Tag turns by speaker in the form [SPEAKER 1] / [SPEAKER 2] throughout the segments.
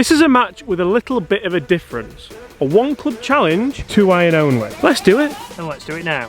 [SPEAKER 1] This is a match with a little bit of a difference. A one club challenge, 2 iron only. Let's do it.
[SPEAKER 2] And let's do it now.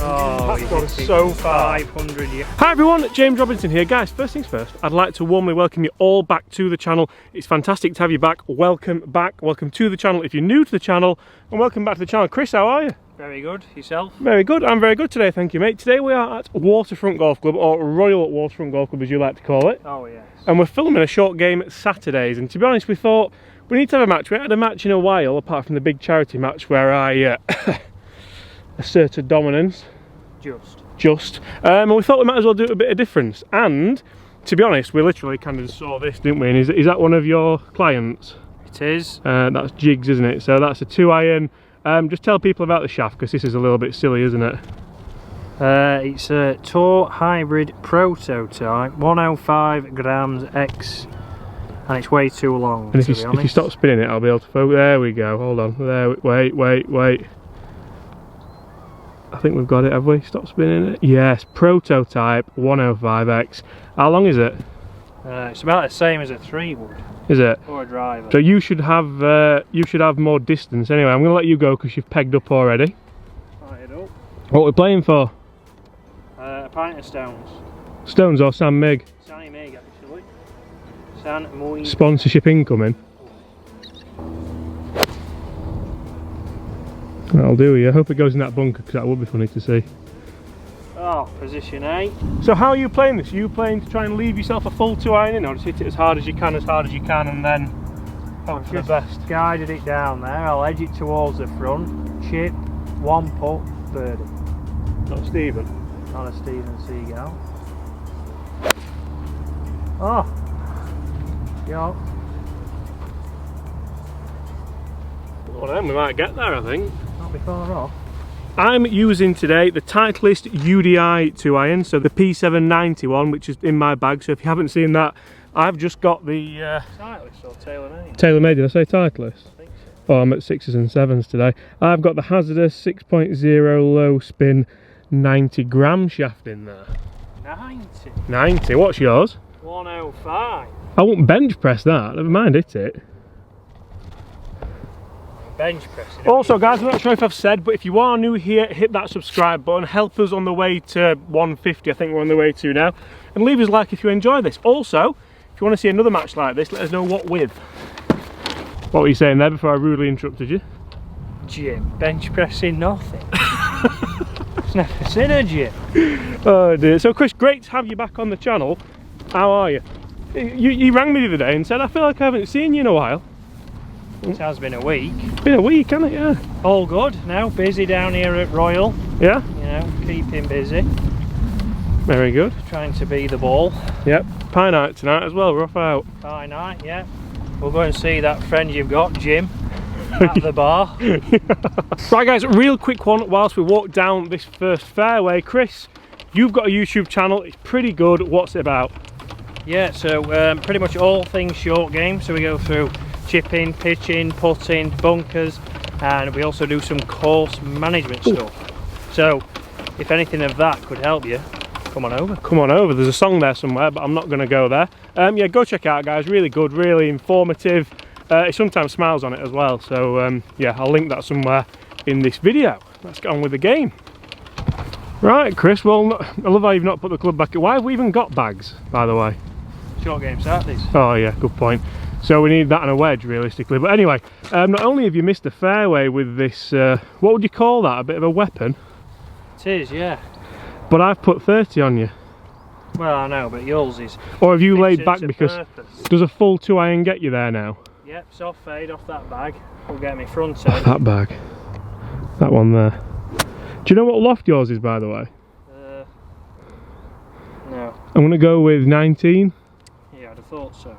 [SPEAKER 2] Oh,
[SPEAKER 1] that's gone so far.
[SPEAKER 2] 500, yeah.
[SPEAKER 1] Hi everyone, James Robinson here. Guys, first things first, I'd like to warmly welcome you all back to the channel. It's fantastic to have you back. Welcome back, welcome to the channel if you're new to the channel, and welcome back to the channel. Chris, how are you?
[SPEAKER 2] Very good. Yourself?
[SPEAKER 1] Very good. I'm very good today, thank you, mate. Today we are at Waterfront Golf Club, or Royal Waterfront Golf Club as you like to call it.
[SPEAKER 2] Oh, yes.
[SPEAKER 1] And we're filming a short game Saturdays, and to be honest, we thought we need to have a match. We haven't had a match in a while, apart from the big charity match where I asserted dominance. And we thought we might as well do a bit of difference. And to be honest, we literally kind of saw this, didn't we? And is that one of your clients?
[SPEAKER 2] It is.
[SPEAKER 1] That's Jigs, isn't it? So that's a 2 iron. Just tell people about the shaft, because this is a little bit silly, isn't it?
[SPEAKER 2] It's a Tour Hybrid Prototype, 105 grams X, and it's way too long.
[SPEAKER 1] And if you stop spinning it, I'll be able to focus. There we go. Hold on. There. Wait. I think we've got it, have we? Stop spinning it. Yes, Prototype 105X. How long is it?
[SPEAKER 2] It's about the same as a 3 wood.
[SPEAKER 1] Is it?
[SPEAKER 2] Or a driver.
[SPEAKER 1] So you should have more distance. Anyway, I'm going to let you go because you've pegged up already.
[SPEAKER 2] Right up.
[SPEAKER 1] What are we playing for?
[SPEAKER 2] A pint of stones.
[SPEAKER 1] Stones or Sam Mig?
[SPEAKER 2] Sammy Mig, actually. San Muy.
[SPEAKER 1] Sponsorship incoming. That'll do you. I hope it goes in that bunker because that would be funny to see.
[SPEAKER 2] Oh, position A.
[SPEAKER 1] So how are you playing this? Are you playing to try and leave yourself a full 2 iron in, or just hit it as hard as you can, and then hope for the best?
[SPEAKER 2] Guided it down there. I'll edge it towards the front. Chip, 1 putt, birdie.
[SPEAKER 1] Not Stephen.
[SPEAKER 2] Not a Stephen Seagal. Oh. Yeah.
[SPEAKER 1] Well then, we might get there, I think.
[SPEAKER 2] Not be far off.
[SPEAKER 1] I'm using today the Titleist UDI 2 iron, so the P790 one, which is in my bag. So if you haven't seen that, I've just got the
[SPEAKER 2] Titleist or Taylormade?
[SPEAKER 1] Taylormade, did I say Titleist?
[SPEAKER 2] I think so.
[SPEAKER 1] Oh, I'm at 6s and 7s today. I've got the hazardous 6.0 low spin 90 gram shaft in there.
[SPEAKER 2] 90?
[SPEAKER 1] 90, what's yours?
[SPEAKER 2] 105.
[SPEAKER 1] I won't bench press that, never mind hit it.
[SPEAKER 2] Bench pressing.
[SPEAKER 1] Also guys, I'm not sure if I've said, but if you are new here, hit that subscribe button, help us on the way to 150, I think we're on the way to now, and leave us a like if you enjoy this. Also, if you want to see another match like this, let us know what with. What were you saying there before I rudely interrupted you?
[SPEAKER 2] Jim, bench pressing nothing. It's never seen a Jim.
[SPEAKER 1] Oh dear. So Chris, great to have you back on the channel. How are you? You rang me the other day and said, I feel like I haven't seen you in a while.
[SPEAKER 2] It has been a week.
[SPEAKER 1] It's been a week, hasn't it? Yeah.
[SPEAKER 2] All good now. Busy down here at Royal.
[SPEAKER 1] Yeah.
[SPEAKER 2] You know, keeping busy.
[SPEAKER 1] Very good.
[SPEAKER 2] Trying to be the ball.
[SPEAKER 1] Yep. Pie night tonight as well. Rough out.
[SPEAKER 2] Pie night, yeah. We'll go and see that friend you've got, Jim, at the bar.
[SPEAKER 1] Right, guys. Real quick one. Whilst we walk down this first fairway, Chris, you've got a YouTube channel. It's pretty good. What's it about?
[SPEAKER 2] Yeah. So pretty much all things short game. So we go through chipping, pitching, putting, bunkers, and we also do some course management stuff. So if anything of that could help you, come on over. Come on over.
[SPEAKER 1] There's a song there somewhere, but I'm not going to go there. Yeah, go check it out, guys. Really good, really informative. It sometimes smiles on it as well. So yeah, I'll link that somewhere in this video. Let's get on with the game. Right, Chris. Well, I love how you've not put the club back. Why have we even got bags, by the way?
[SPEAKER 2] Short game Saturdays.
[SPEAKER 1] Oh yeah, good point. So we need that and a wedge realistically. But anyway, not only have you missed the fairway with this, what would you call that? A bit of a weapon?
[SPEAKER 2] It is, yeah.
[SPEAKER 1] But I've put 30 on you.
[SPEAKER 2] Well, I know, but yours is.
[SPEAKER 1] Or have you laid back because
[SPEAKER 2] purpose.
[SPEAKER 1] Does a full 2 iron get you there now?
[SPEAKER 2] Yep, soft fade off that bag. Will get me front end.
[SPEAKER 1] That bag. That one there. Do you know what loft yours is, by the way?
[SPEAKER 2] No.
[SPEAKER 1] I'm going to go with 19.
[SPEAKER 2] Yeah, I'd have thought so.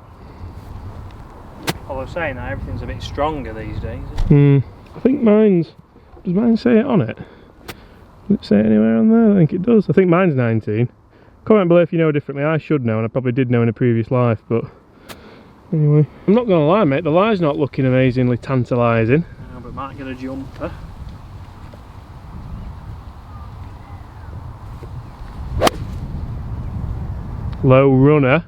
[SPEAKER 2] Although saying that, everything's a bit stronger these days.
[SPEAKER 1] I think mine's... Does mine say it on it? Does it say it anywhere on there? I think it does. I think mine's 19. Comment below if you know differently. I should know, and I probably did know in a previous life, but... Anyway. I'm not going to lie, mate. The lie's not looking amazingly tantalising.
[SPEAKER 2] No, but might get a jumper.
[SPEAKER 1] Low runner.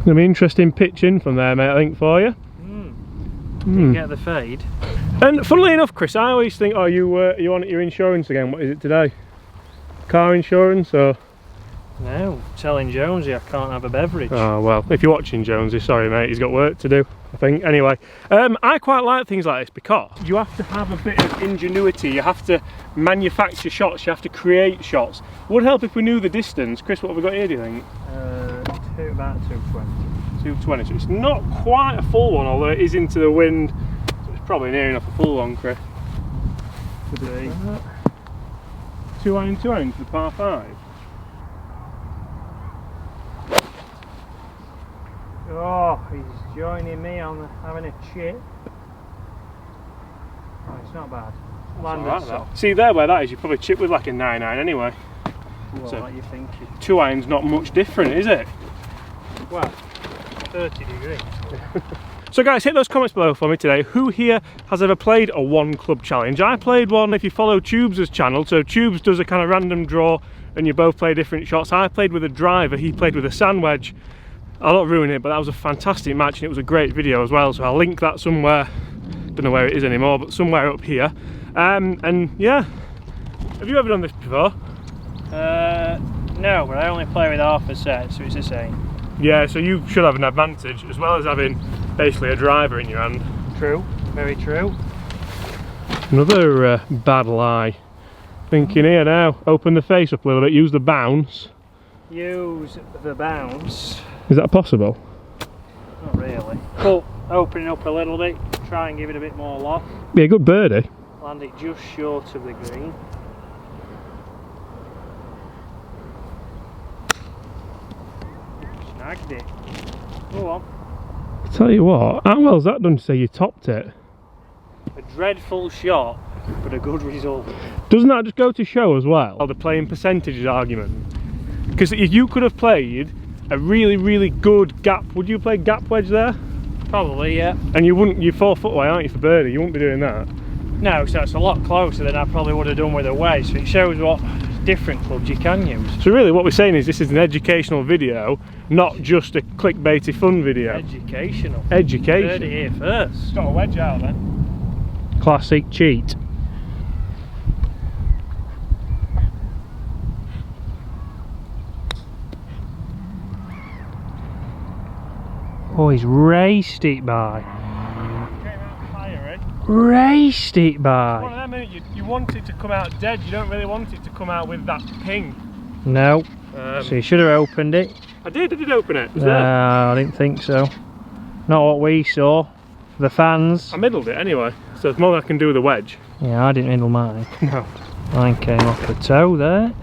[SPEAKER 1] Gonna be interesting pitching from there, mate, I think, for you.
[SPEAKER 2] Didn't get the fade.
[SPEAKER 1] And funnily enough, Chris, I always think, oh, you on your insurance again? What is it today? Car insurance or?
[SPEAKER 2] No, telling Jonesy I can't have a beverage.
[SPEAKER 1] Oh well, if you're watching Jonesy, sorry mate, he's got work to do, I think. Anyway, I quite like things like this because you have to have a bit of ingenuity. You have to manufacture shots. You have to create shots. It would help if we knew the distance. Chris, what have we got here, do you think?
[SPEAKER 2] About 220.
[SPEAKER 1] 220, so it's not quite a full one, although it is into the wind, so it's probably near enough a full one, Chris. Could be 2 iron for the par 5.
[SPEAKER 2] Oh, he's joining me on having a chip. Oh, it's not bad. Landed soft.
[SPEAKER 1] See there where that is, you probably chip with like a 9 iron anyway.
[SPEAKER 2] Well,
[SPEAKER 1] so
[SPEAKER 2] what are you thinking?
[SPEAKER 1] 2 iron's not much different, is it?
[SPEAKER 2] Well, 30 degrees.
[SPEAKER 1] So guys, hit those comments below for me today. Who here has ever played a one club challenge? I played one, if you follow Tubes' channel, so Tubes does a kind of random draw and you both play different shots. I played with a driver, he played with a sand wedge. I'll not ruin it, but that was a fantastic match and it was a great video as well, so I'll link that somewhere. Don't know where it is anymore, but somewhere up here. And yeah, have you ever done this before?
[SPEAKER 2] No, but I only play with half a set, so it's the same.
[SPEAKER 1] Yeah, so you should have an advantage, as well as having basically a driver in your hand.
[SPEAKER 2] True, very true.
[SPEAKER 1] Another bad lie. Thinking here now, open the face up a little bit, use the bounce.
[SPEAKER 2] Use the bounce.
[SPEAKER 1] Is that possible?
[SPEAKER 2] Not really. But opening up a little bit, try and give it a bit more loft.
[SPEAKER 1] Be a good birdie.
[SPEAKER 2] Land it just short of the green. Snagged it. Go on.
[SPEAKER 1] I tell you what, how well's that done to say you topped it?
[SPEAKER 2] A dreadful shot, but a good result.
[SPEAKER 1] Doesn't that just go to show as well, the playing percentages argument? Because if you could have played a really, really good gap, would you play gap wedge there?
[SPEAKER 2] Probably, yeah.
[SPEAKER 1] And you wouldn't, you're 4 foot away, aren't you, for birdie? You wouldn't be doing that.
[SPEAKER 2] No, so it's a lot closer than I probably would have done with a wedge, so it shows what different clubs you can use.
[SPEAKER 1] So really what we're saying is this is an educational video, not just a clickbaity fun video.
[SPEAKER 2] Educational.
[SPEAKER 1] Education.
[SPEAKER 2] Heard it here first.
[SPEAKER 1] Got a wedge out then.
[SPEAKER 2] Classic cheat. Oh, he's raced it by.
[SPEAKER 1] Came out higher, eh?
[SPEAKER 2] Raced it by.
[SPEAKER 1] One of them, you want it to come out dead, you don't really want it to come out with that ping.
[SPEAKER 2] No. So you should have opened it.
[SPEAKER 1] I did open it. Was
[SPEAKER 2] No,
[SPEAKER 1] there?
[SPEAKER 2] I didn't think so. Not what we saw. For the fans.
[SPEAKER 1] I middled it anyway, so there's more than I can do with a wedge.
[SPEAKER 2] Yeah, I didn't middle mine.
[SPEAKER 1] No.
[SPEAKER 2] Mine came off the toe there.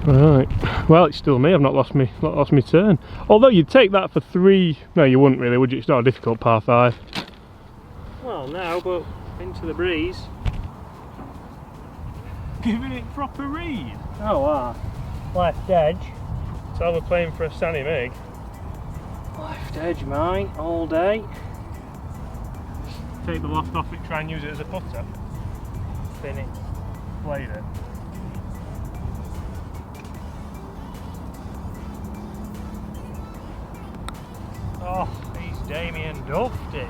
[SPEAKER 1] Right. Well, it's still me. I've not lost me turn. Although you'd take that for 3. No, you wouldn't really, would you? It's not a difficult par 5.
[SPEAKER 2] Well, no, but into the breeze.
[SPEAKER 1] Giving it proper read.
[SPEAKER 2] Oh, wow. Left edge.
[SPEAKER 1] So we're playing for a Sandy Mig.
[SPEAKER 2] Left edge, mine, all day.
[SPEAKER 1] Take the loft off it, try and use it as a putter.
[SPEAKER 2] Spin it.
[SPEAKER 1] Played it.
[SPEAKER 2] Oh, he's Damien duffed it.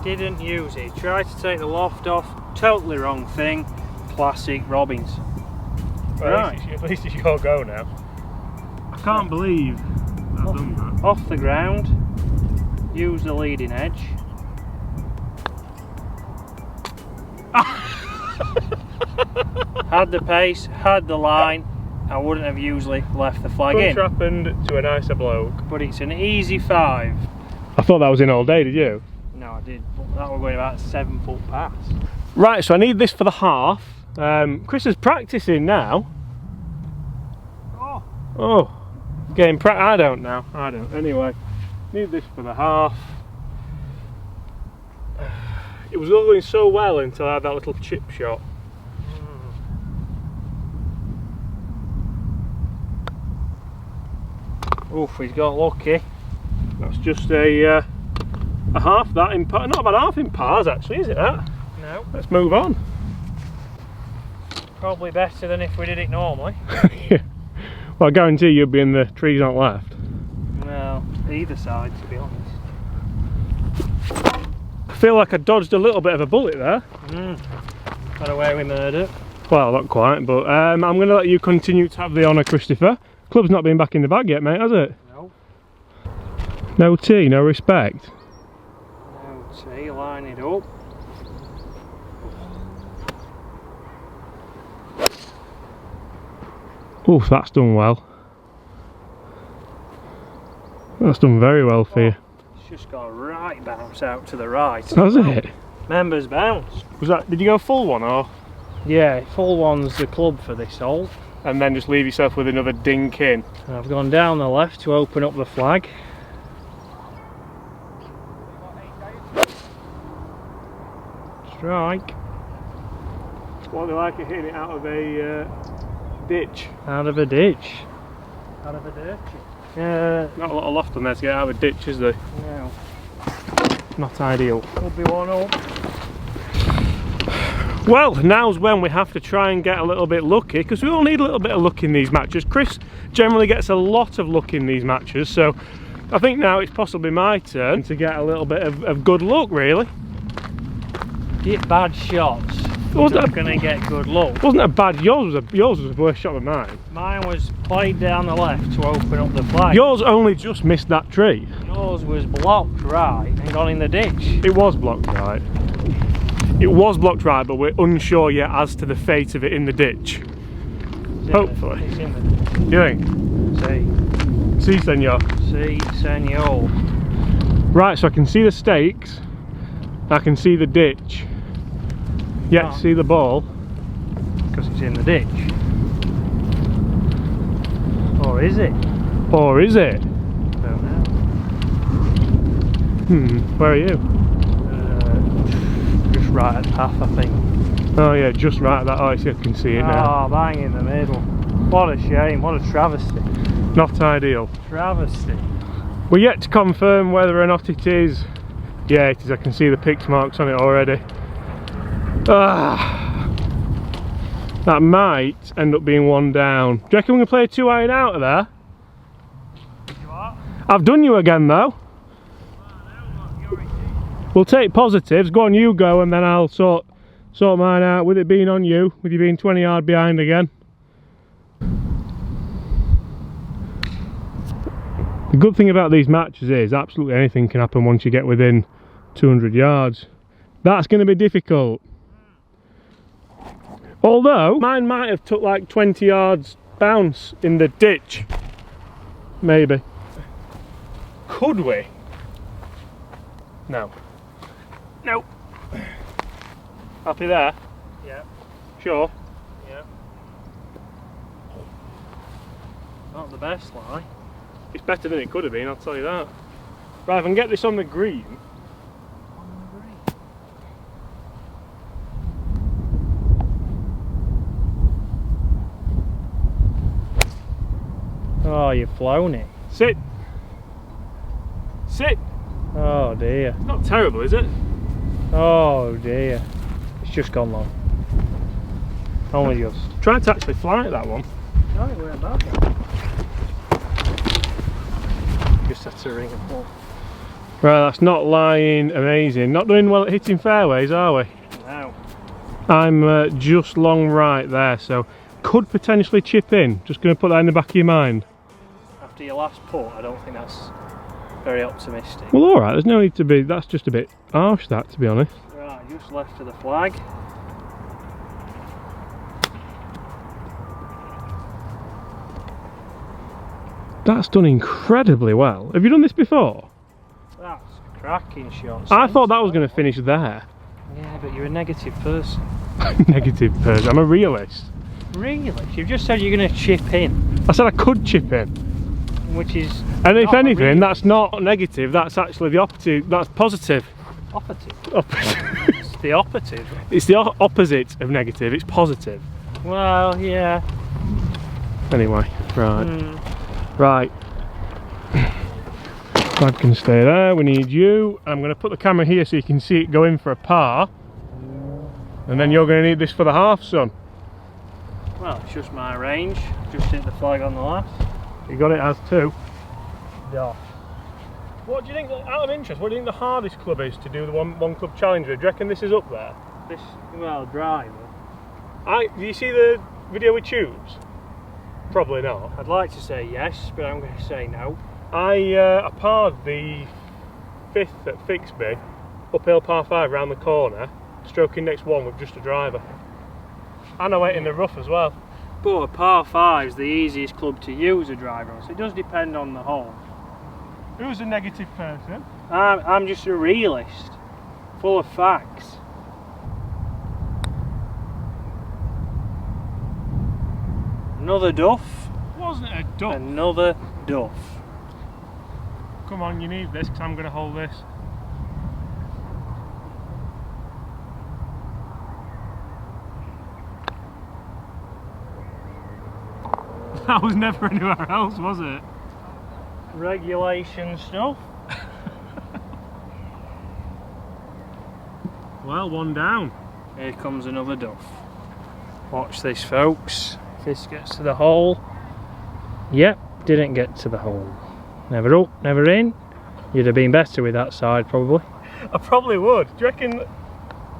[SPEAKER 2] Didn't use it. Tried to take the loft off. Totally wrong thing. Classic Robbins.
[SPEAKER 1] Well,
[SPEAKER 2] Right.
[SPEAKER 1] at least it's your go now. I can't believe I've done that.
[SPEAKER 2] Off the ground. Use the leading edge. Had the pace, had the line. I wouldn't have usually left the flag in.
[SPEAKER 1] Happened to a nicer bloke.
[SPEAKER 2] But it's an easy 5.
[SPEAKER 1] I thought that was in all day, did you?
[SPEAKER 2] No, I did. But that was going about a 7 foot pass.
[SPEAKER 1] Right, so I need this for the half. Chris is practicing now. Oh, getting I don't now. I don't. Anyway, need this for the half. It was all going so well until I had that little chip shot.
[SPEAKER 2] Oof, he's got lucky.
[SPEAKER 1] That's just a half that in not about half in pars actually, is it that?
[SPEAKER 2] No.
[SPEAKER 1] Let's move on.
[SPEAKER 2] Probably better than if we did it normally.
[SPEAKER 1] Yeah. Well, I guarantee you'll be in the trees on the left.
[SPEAKER 2] Well, either side, to be honest.
[SPEAKER 1] I feel like I dodged a little bit of a bullet there.
[SPEAKER 2] Got away with murder.
[SPEAKER 1] Well, not quite, but I'm going to let you continue to have the honour, Christopher. Club's not been back in the bag yet, mate, has it?
[SPEAKER 2] No.
[SPEAKER 1] No tea, no respect.
[SPEAKER 2] No tea, line it up.
[SPEAKER 1] Oof, that's done well. That's done very well for you.
[SPEAKER 2] It's just got a right bounce out to the right.
[SPEAKER 1] Has it?
[SPEAKER 2] Members bounce.
[SPEAKER 1] Was that? Did you go full one or?
[SPEAKER 2] Yeah, full one's the club for this hole.
[SPEAKER 1] And then just leave yourself with another dink in.
[SPEAKER 2] And I've gone down the left to open up the flag. Strike.
[SPEAKER 1] What, they like it hitting it out of a ditch?
[SPEAKER 2] Out of a ditch. Out of a ditch. Yeah.
[SPEAKER 1] Not a lot of loft on there to get out of a ditch, is there?
[SPEAKER 2] No.
[SPEAKER 1] Not ideal.
[SPEAKER 2] Could be one up.
[SPEAKER 1] Well, now's when we have to try and get a little bit lucky, because we all need a little bit of luck in these matches. Chris generally gets a lot of luck in these matches, so I think now it's possibly my turn to get a little bit of good luck, really.
[SPEAKER 2] Hit bad shots. You're not going to get good luck.
[SPEAKER 1] Wasn't a bad. Yours was a worse shot than mine.
[SPEAKER 2] Mine was played down the left to open up the flag.
[SPEAKER 1] Yours only just missed that tree.
[SPEAKER 2] Yours was blocked right and gone in the ditch.
[SPEAKER 1] It was blocked right. It was blocked right, but we're unsure yet as to the fate of it in the ditch. Hopefully.
[SPEAKER 2] It's in the ditch.
[SPEAKER 1] You think? Si, senor.
[SPEAKER 2] Si, senor.
[SPEAKER 1] Right, so I can see the stakes. I can see the ditch. Yet see the ball.
[SPEAKER 2] Because it's in the ditch. Or is it?
[SPEAKER 1] Or is it?
[SPEAKER 2] Don't know.
[SPEAKER 1] Where are you?
[SPEAKER 2] Just right at the path, I think.
[SPEAKER 1] Oh yeah, just right at that. Oh, I see, I can see it now.
[SPEAKER 2] Oh, bang in the middle. What a shame, what a travesty.
[SPEAKER 1] Not ideal.
[SPEAKER 2] Travesty.
[SPEAKER 1] We're yet to confirm whether or not it is. Yeah, it is. I can see the pix marks on it already. That might end up being one down. Do you reckon we can play a 2-iron out of there?
[SPEAKER 2] You what?
[SPEAKER 1] I've done you again though. We'll take positives. Go on, you go, and then I'll sort mine out with it being on you, with you being 20 yard behind again. The good thing about these matches is absolutely anything can happen once you get within 200 yards. That's going to be difficult. Although mine might have took like 20 yards bounce in the ditch. Maybe. Could we? No. Nope. Happy there?
[SPEAKER 2] Yeah.
[SPEAKER 1] Sure?
[SPEAKER 2] Yeah. Not the best lie.
[SPEAKER 1] It's better than it could have been, I'll tell you that. Right, if I can get this on the green.
[SPEAKER 2] Oh, you've flown it.
[SPEAKER 1] Sit. Sit.
[SPEAKER 2] Oh dear.
[SPEAKER 1] It's not terrible, is it?
[SPEAKER 2] Oh dear. It's just gone long. Only just.
[SPEAKER 1] Tried to actually fly at that one.
[SPEAKER 2] No, it weren't bad. Just had to ring a ball.
[SPEAKER 1] Right, that's not lying amazing. Not doing well at hitting fairways, are we?
[SPEAKER 2] No.
[SPEAKER 1] I'm just long right there, so could potentially chip in. Just going to put that in the back of your mind.
[SPEAKER 2] After your last putt, I don't think that's very optimistic.
[SPEAKER 1] Well, alright, there's no need to be. That's just a bit harsh, that, to be honest.
[SPEAKER 2] Right, just left of the flag.
[SPEAKER 1] That's done incredibly well. Have you done this before?
[SPEAKER 2] That's a cracking shot.
[SPEAKER 1] I thought that was going to finish there.
[SPEAKER 2] Yeah, but you're a negative person.
[SPEAKER 1] Negative person. I'm a realist.
[SPEAKER 2] Really? You've just said you're going to chip in.
[SPEAKER 1] I said I could chip in.
[SPEAKER 2] Which is.
[SPEAKER 1] And if anything, that's not negative. That's actually the opposite. That's positive.
[SPEAKER 2] Opposite.
[SPEAKER 1] Opposite.
[SPEAKER 2] It's the opposite.
[SPEAKER 1] It's the opposite of negative. It's positive.
[SPEAKER 2] Well, yeah.
[SPEAKER 1] Anyway, right. Right. Flag can stay there. We need you. I'm going to put the camera here so you can see it go in for a par. And then you're going to need this for the half, son.
[SPEAKER 2] Well, it's just my range. Just hit the flag on the last.
[SPEAKER 1] You got it as 2.
[SPEAKER 2] Doff.
[SPEAKER 1] What do you think, out of interest, what do you think the hardest club is to do the one club challenge with? Do you reckon this is up there?
[SPEAKER 2] This, well, driver.
[SPEAKER 1] Do you see the video with tubes? Probably not.
[SPEAKER 2] I'd like to say yes, but I'm going to say no.
[SPEAKER 1] I parred the 5th at Fixby, uphill par 5 round the corner, stroking next one with just a driver. And I went in the rough as well.
[SPEAKER 2] But a par 5 is the easiest club to use a driver on, so it does depend on the hole.
[SPEAKER 1] Who's a negative person?
[SPEAKER 2] I'm just a realist, full of facts. Another duff.
[SPEAKER 1] Wasn't it a duff?
[SPEAKER 2] Another duff.
[SPEAKER 1] Come on, you need this because I'm going to hold this. That was never anywhere else, was it?
[SPEAKER 2] Regulation stuff.
[SPEAKER 1] Well, one down.
[SPEAKER 2] Here comes another duff. Watch this, folks. If this gets to the hole. Yep, didn't get to the hole. Never up, never in. You'd have been better with that side, probably.
[SPEAKER 1] I probably would. Do you reckon?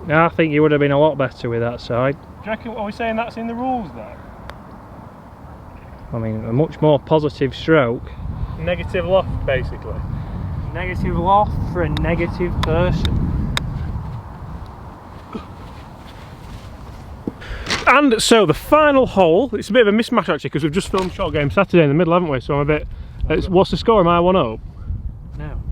[SPEAKER 2] I think you would have been a lot better with that side.
[SPEAKER 1] Do you reckon? Are we saying that's in the rules then?
[SPEAKER 2] I mean, a much more positive stroke.
[SPEAKER 1] Negative loft, basically.
[SPEAKER 2] Negative loft for a negative person.
[SPEAKER 1] And so the final hole, it's a bit of a mismatch actually because we've just filmed Short Game Saturday in the middle, haven't we? So I'm a bit. What's the score? Am I 1-0?
[SPEAKER 2] No.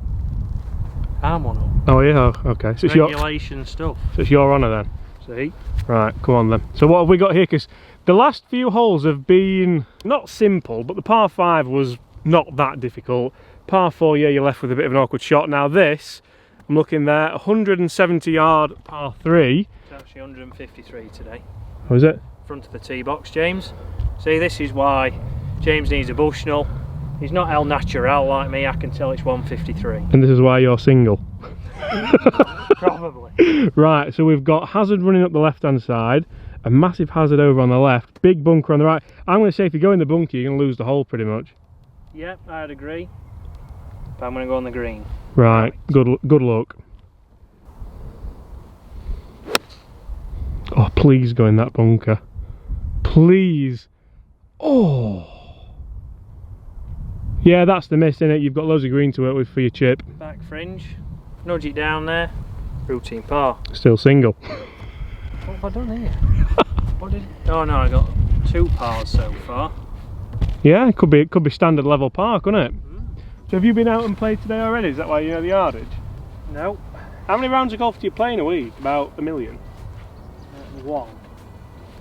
[SPEAKER 2] I'm 1-0.
[SPEAKER 1] Oh yeah, okay. So it's
[SPEAKER 2] regulation stuff.
[SPEAKER 1] So it's your honour then.
[SPEAKER 2] See?
[SPEAKER 1] Right, come on then. So what have we got here? Because the last few holes have been not simple, but the par 5 was not that difficult. Par 4, yeah, you're left with a bit of an awkward shot. Now this, I'm looking there, 170 yard par 3.
[SPEAKER 2] It's actually 153 today.
[SPEAKER 1] Oh, is it?
[SPEAKER 2] Front of the tee box, James. See, this is why James needs a Bushnell. He's not El Natural like me, I can tell it's 153.
[SPEAKER 1] And this is why you're single.
[SPEAKER 2] Probably.
[SPEAKER 1] Right, so we've got hazard running up the left hand side, a massive hazard over on the left, big bunker on the right. I'm going to say if you go in the bunker you're going to lose the hole pretty much.
[SPEAKER 2] Yep, I'd agree. But I'm going to go on the green.
[SPEAKER 1] Right, good luck. Oh, please go in that bunker. Please. Oh. Yeah, that's the miss, innit? You've got loads of green to work with for your chip.
[SPEAKER 2] Back fringe. Nudge it down there. Routine par.
[SPEAKER 1] Still single.
[SPEAKER 2] What have I done here? Oh no, I got 2 pars so far.
[SPEAKER 1] Yeah, it could be standard level par, couldn't it? So have you been out and played today already? Is that why you know the yardage?
[SPEAKER 2] No.
[SPEAKER 1] How many rounds of golf do you play in a week? About 1 million?
[SPEAKER 2] 1.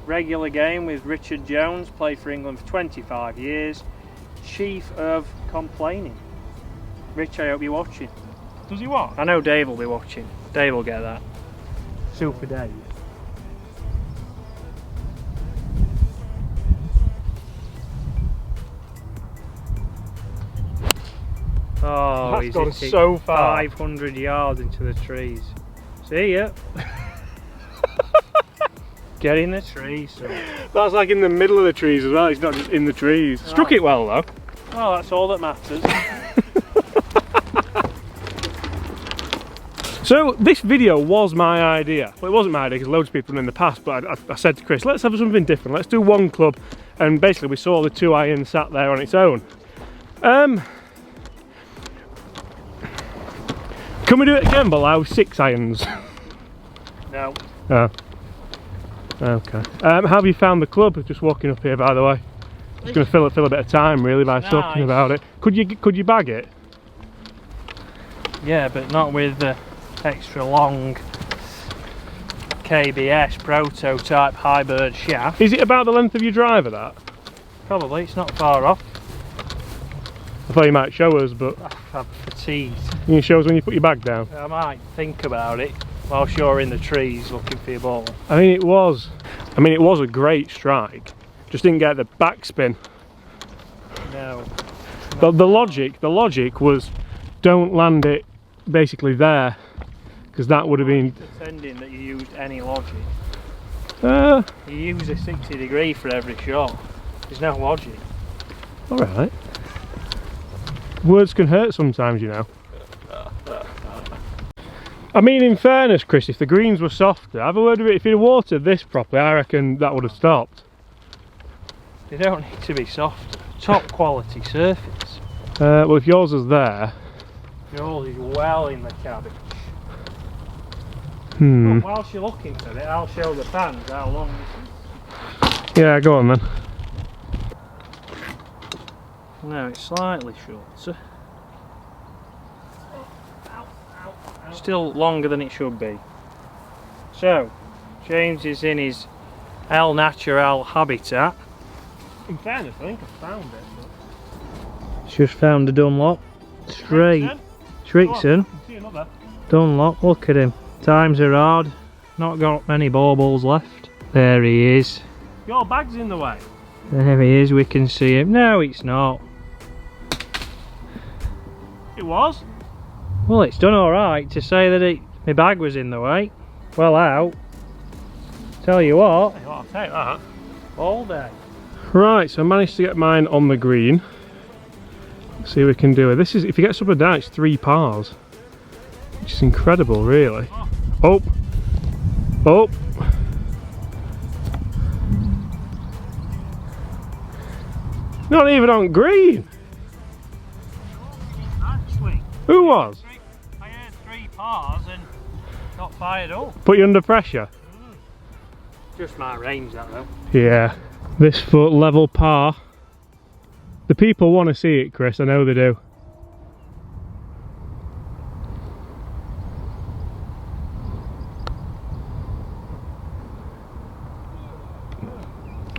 [SPEAKER 2] Regular game with Richard Jones, played for England for 25 years. Chief of complaining. Rich, I hope you're watching.
[SPEAKER 1] Does he what?
[SPEAKER 2] I know Dave will be watching. Dave will get that. Super Dave. Oh,
[SPEAKER 1] that's
[SPEAKER 2] he's
[SPEAKER 1] gone
[SPEAKER 2] hit
[SPEAKER 1] so far.
[SPEAKER 2] 500 yards into the trees. See ya. Get in the trees, son.
[SPEAKER 1] That's like in the middle of the trees as well, it's not just in the trees. Oh. Struck it well though.
[SPEAKER 2] Oh, that's all that matters.
[SPEAKER 1] So this video was my idea. Well, it wasn't my idea because loads of people have done it in the past, but I said to Chris, let's have something different. Let's do one club. And basically we saw the 2 iron sat there on its own. Can we do it again but allow 6 irons?
[SPEAKER 2] No.
[SPEAKER 1] Oh. Okay. How have you found the club? Just walking up here, by the way. Just going to fill a bit of time, really, by talking about it. Could you bag it?
[SPEAKER 2] Yeah, but not with the extra long KBS prototype Highbird shaft.
[SPEAKER 1] Is it about the length of your driver, that?
[SPEAKER 2] Probably. It's not far off.
[SPEAKER 1] I thought you might show us, but
[SPEAKER 2] I'm fatigued.
[SPEAKER 1] You can show us when you put your bag down.
[SPEAKER 2] I might think about it whilst you're in the trees looking for your ball.
[SPEAKER 1] I mean, it was a great strike. Just didn't get the backspin.
[SPEAKER 2] No.
[SPEAKER 1] The logic was, don't land it basically there, because that would have been
[SPEAKER 2] pretending that you used any logic. You use a 60 degree for every shot. There's no logic.
[SPEAKER 1] Alright. Words can hurt sometimes, you know. I mean, in fairness, Chris, if the greens were softer, have a word of it, if you'd watered this properly, I reckon that would have stopped.
[SPEAKER 2] They don't need to be soft. Top quality surface.
[SPEAKER 1] Well, if yours is there...
[SPEAKER 2] Yours is well in the cabbage. But whilst you're looking for it, I'll show the fans how long this is.
[SPEAKER 1] Yeah, go on then.
[SPEAKER 2] No, it's slightly shorter. Still longer than it should be. So, James is in his El Natural habitat.
[SPEAKER 1] In fairness, I think I found it.
[SPEAKER 2] Just found a Dunlop. Straight. Shrixon. Dunlop, look at him. Times are hard. Not got many baubles left. There he is.
[SPEAKER 1] Your bag's in the way.
[SPEAKER 2] There he is, we can see him. No, it's not.
[SPEAKER 1] It was?
[SPEAKER 2] Well, it's done alright to say that my bag was in the way. Well out. Tell you what.
[SPEAKER 1] Hey, I'll take that.
[SPEAKER 2] All day.
[SPEAKER 1] Right, so I managed to get mine on the green. See what we can do with this. Is, if you get up and down, it's 3 pars. Which is incredible, really. Oh! Oh! Not even on green!
[SPEAKER 2] Actually,
[SPEAKER 1] who was?
[SPEAKER 2] I heard 3 pars and got fired up.
[SPEAKER 1] Put you under pressure?
[SPEAKER 2] Just my range, that though.
[SPEAKER 1] Yeah. This foot level par. The people want to see it, Chris, I know they do.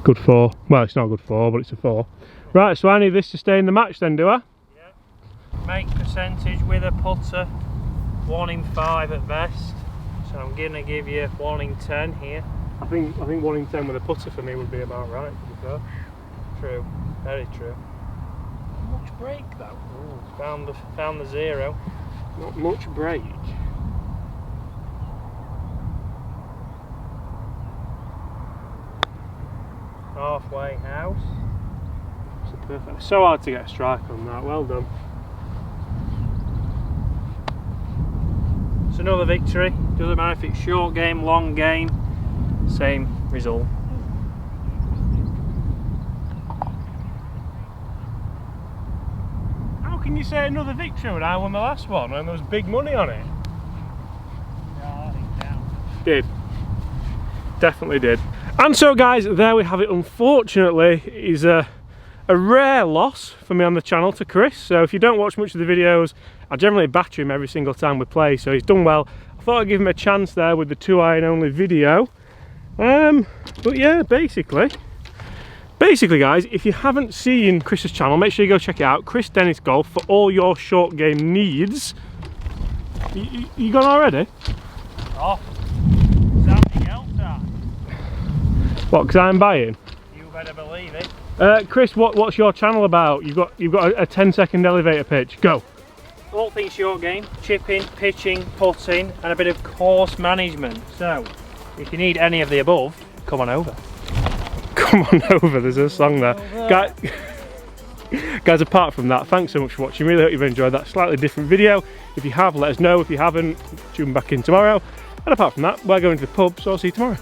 [SPEAKER 1] Good 4. Well, it's not a good 4, but it's a 4. Right, so I need this to stay in the match then, do I?
[SPEAKER 2] Yeah. Make percentage with a putter, 1 in 5 at best. So I'm gonna give you 1 in 10 here.
[SPEAKER 1] I think 1 in 10 with a putter for me would be about right, to be fair.
[SPEAKER 2] True, very true. Not much break though. Ooh, found the 0.
[SPEAKER 1] Not much break.
[SPEAKER 2] Halfway house.
[SPEAKER 1] So perfect. So hard to get a strike on that. Well done.
[SPEAKER 2] It's another victory. Doesn't matter if it's short game, long game, same result.
[SPEAKER 1] How can you say another victory when I won the last one and there was big money on it?
[SPEAKER 2] Yeah,
[SPEAKER 1] Did. Definitely did. And so guys, there we have it. Unfortunately, it is a rare loss for me on the channel to Chris. So if you don't watch much of the videos, I generally batter him every single time we play, so he's done well. I thought I'd give him a chance there with the 2-iron only video. But yeah, basically guys, if you haven't seen Chris's channel, make sure you go check it out. Chris Dennis Golf, for all your short game needs. You gone already?
[SPEAKER 2] Oh, something else time.
[SPEAKER 1] What, because I'm buying?
[SPEAKER 2] You better believe it.
[SPEAKER 1] Chris, what's your channel about? You've got a 10-second elevator pitch. Go.
[SPEAKER 2] All things short game, chipping, pitching, putting, and a bit of course management. So, if you need any of the above, come on over.
[SPEAKER 1] Come on over, there's a song there. Guys, apart from that, thanks so much for watching. Really hope you've enjoyed that slightly different video. If you have, let us know. If you haven't, tune back in tomorrow. And apart from that, we're going to the pub, so I'll see you tomorrow.